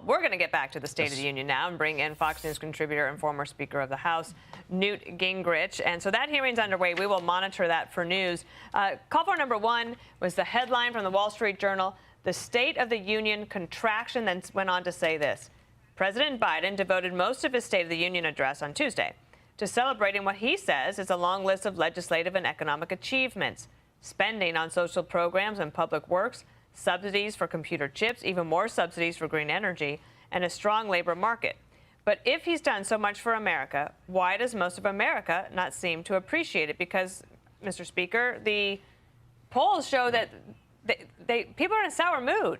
we're going to get back to the State of the Union now and bring in Fox News contributor and former Speaker of the House, Newt Gingrich. And so that hearing's underway. We will monitor that for news. Call for number one was the headline from the Wall Street Journal. The State of the Union contraction then went on to say this. President Biden devoted most of his State of the Union address on Tuesday to celebrating what he says is a long list of legislative and economic achievements, spending on social programs and public works, subsidies for computer chips, even more subsidies for green energy, and a strong labor market. But if he's done so much for America, why does most of America not seem to appreciate it? Because, Mr. Speaker, the polls show that people are in a sour mood.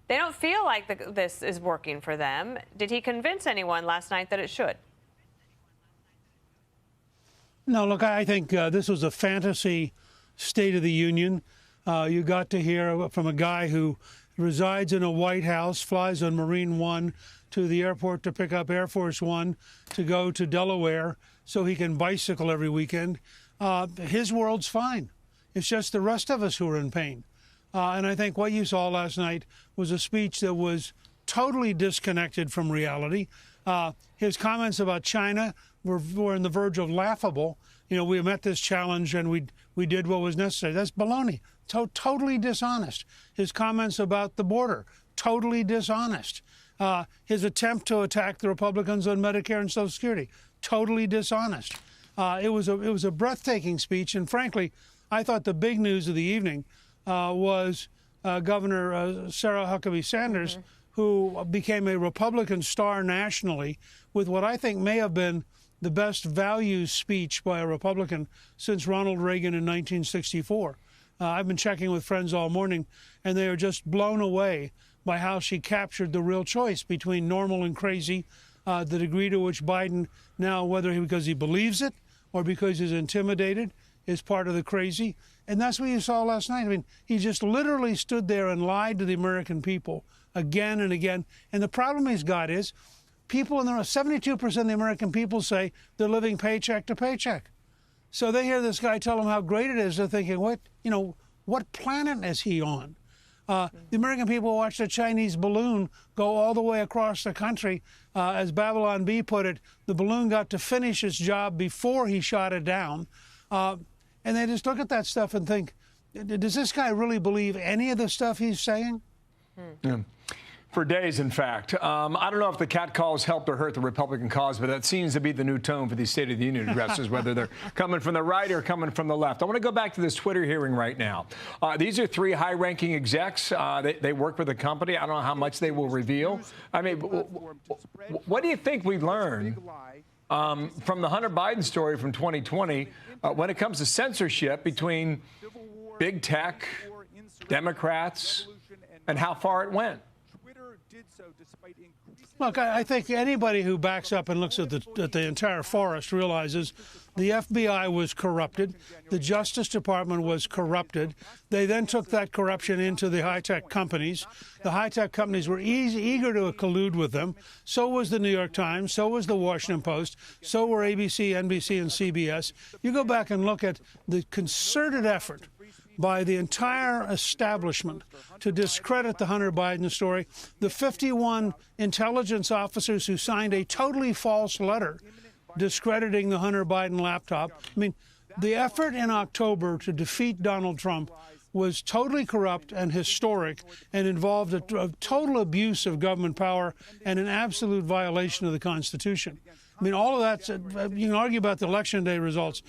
They don't feel like this is working for them. Did he convince anyone last night that it should? No, look, I think this was a fantasy State of the Union. You got to hear from a guy who resides in a White House, flies on Marine One to the airport to pick up Air Force One to go to Delaware so he can bicycle every weekend. His world's fine. It's just the rest of us who are in pain. And I think what you saw last night was a speech that was totally disconnected from reality. His comments about China were on the verge of laughable. You know, we met this challenge and we did what was necessary. That's baloney. Totally dishonest. His comments about the border, totally dishonest. His attempt to attack the Republicans on Medicare and Social Security, totally dishonest. It was a breathtaking speech, and frankly, I thought the big news of the evening was Governor Sarah Huckabee Sanders, who became a Republican star nationally with what I think may have been the best values speech by a Republican since Ronald Reagan in 1964. I've been checking with friends all morning, and they are just blown away by how she captured the real choice between normal and crazy, the degree to which Biden now, because he believes it or because he's intimidated, is part of the crazy. And that's what you saw last night. I mean, he just literally stood there and lied to the American people again and again. And the problem he's got is people in the 72% of the American people say they're living paycheck to paycheck. So they hear this guy tell them how great it is. They're thinking, what planet is he on? The American people watched a Chinese balloon go all the way across the country. As Babylon Bee put it, the balloon got to finish its job before he shot it down. And they just look at that stuff and think, does this guy really believe any of the stuff he's saying? Yeah. For days, in fact. I don't know if the catcalls helped or hurt the Republican cause, but that seems to be the new tone for these State of the Union addresses, whether they're coming from the right or coming from the left. I want to go back to this Twitter hearing right now. These are three high-ranking execs. They work for the company. I don't know how much they will reveal. I mean, what do you think we learned from the Hunter Biden story from 2020 when it comes to censorship between big tech, Democrats, and how far it went? Look, I think anybody who backs up and looks at the entire forest realizes the FBI was corrupted. The Justice Department was corrupted. They then took that corruption into the high-tech companies. The high-tech companies were eager to collude with them. So was the New York Times. So was the Washington Post. So were ABC, NBC, and CBS. You go back and look at the concerted effort by the entire establishment to discredit the Hunter Biden story, the 51 intelligence officers who signed a totally false letter discrediting the Hunter Biden laptop. I mean, the effort in October to defeat Donald Trump was totally corrupt and historic and involved a total abuse of government power and an absolute violation of the Constitution. I mean, all of that, you can argue about the Election Day results.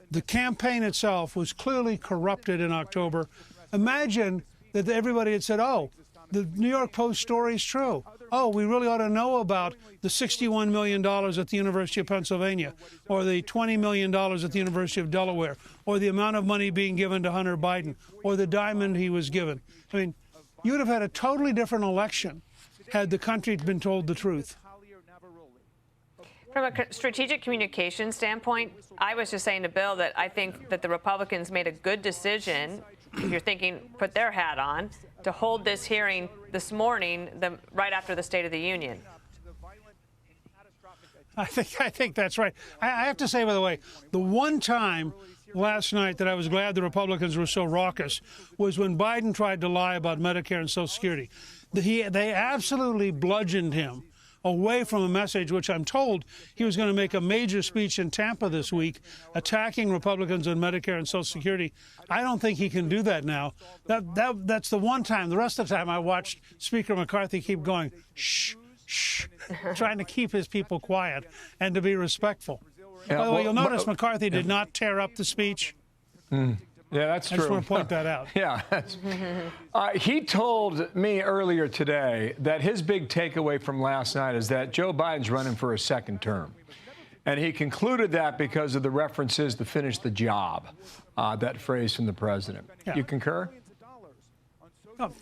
The campaign itself was clearly corrupted in October. Imagine that everybody had said, oh, the New York Post story is true. Oh, we really ought to know about the $61 million at the University of Pennsylvania, or the $20 million at the University of Delaware, or the amount of money being given to Hunter Biden, or the diamond he was given. I mean, you would have had a totally different election had the country been told the truth. From a strategic communication standpoint, I was just saying to Bill that I think that the Republicans made a good decision, if you're thinking, put their hat on, to hold this hearing this morning, right after the State of the Union. I think that's right. I have to say, by the way, the one time last night that I was glad the Republicans were so raucous was when Biden tried to lie about Medicare and Social Security. They absolutely bludgeoned him away from a message which I'm told he was going to make a major speech in Tampa this week attacking Republicans on Medicare and Social Security. I don't think he can do that now. That's the one time. The rest of the time I watched Speaker McCarthy keep going, shh, shh, trying to keep his people quiet and to be respectful. By the way, you'll notice McCarthy did not tear up the speech. Yeah, that's true. I just want to point that out. Yeah. He told me earlier today that his big takeaway from last night is that Joe Biden's running for a second term. And he concluded that because of the references to finish the job, that phrase from the president. Yeah. You concur? Oh.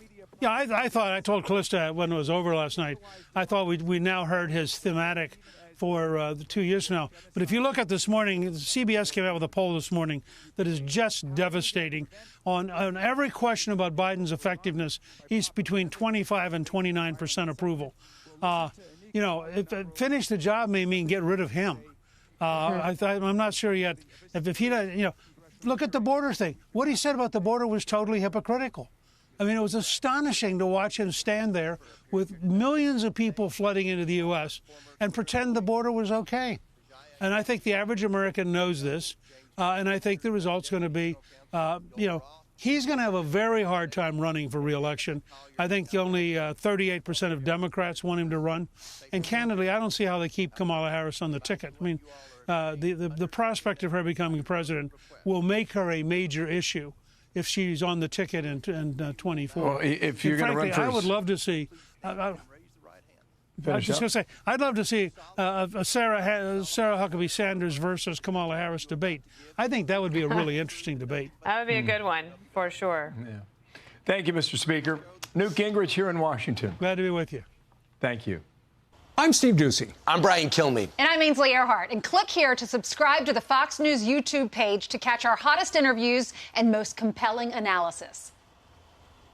Yeah, I thought, I told Callista when it was over last night, I thought we now heard his thematic for the 2 years now. But if you look at this morning, CBS came out with a poll this morning that is just devastating. On every question about Biden's effectiveness, he's between 25 and 29% approval. Finish the job may mean get rid of him. I'm not sure yet. If he doesn't, look at the border thing. What he said about the border was totally hypocritical. I mean, it was astonishing to watch him stand there with millions of people flooding into the U.S. and pretend the border was okay. And I think the average American knows this. And I think the result's going to be, he's going to have a very hard time running for re-election. I think only 38% of Democrats want him to run. And candidly, I don't see how they keep Kamala Harris on the ticket. I mean, the prospect of her becoming president will make her a major issue if she's on the ticket in 24. Well, if you're going to run for... I would love to see... I was just going to say, I'd love to see a Sarah Huckabee Sanders versus Kamala Harris debate. I think that would be a really interesting debate. That would be a good one, for sure. Yeah. Thank you, Mr. Speaker. Newt Gingrich here in Washington. Glad to be with you. Thank you. I'm Steve Ducey. I'm Brian Kilmeade. And I'm Ainsley Earhart. And click here to subscribe to the Fox News YouTube page to catch our hottest interviews and most compelling analysis.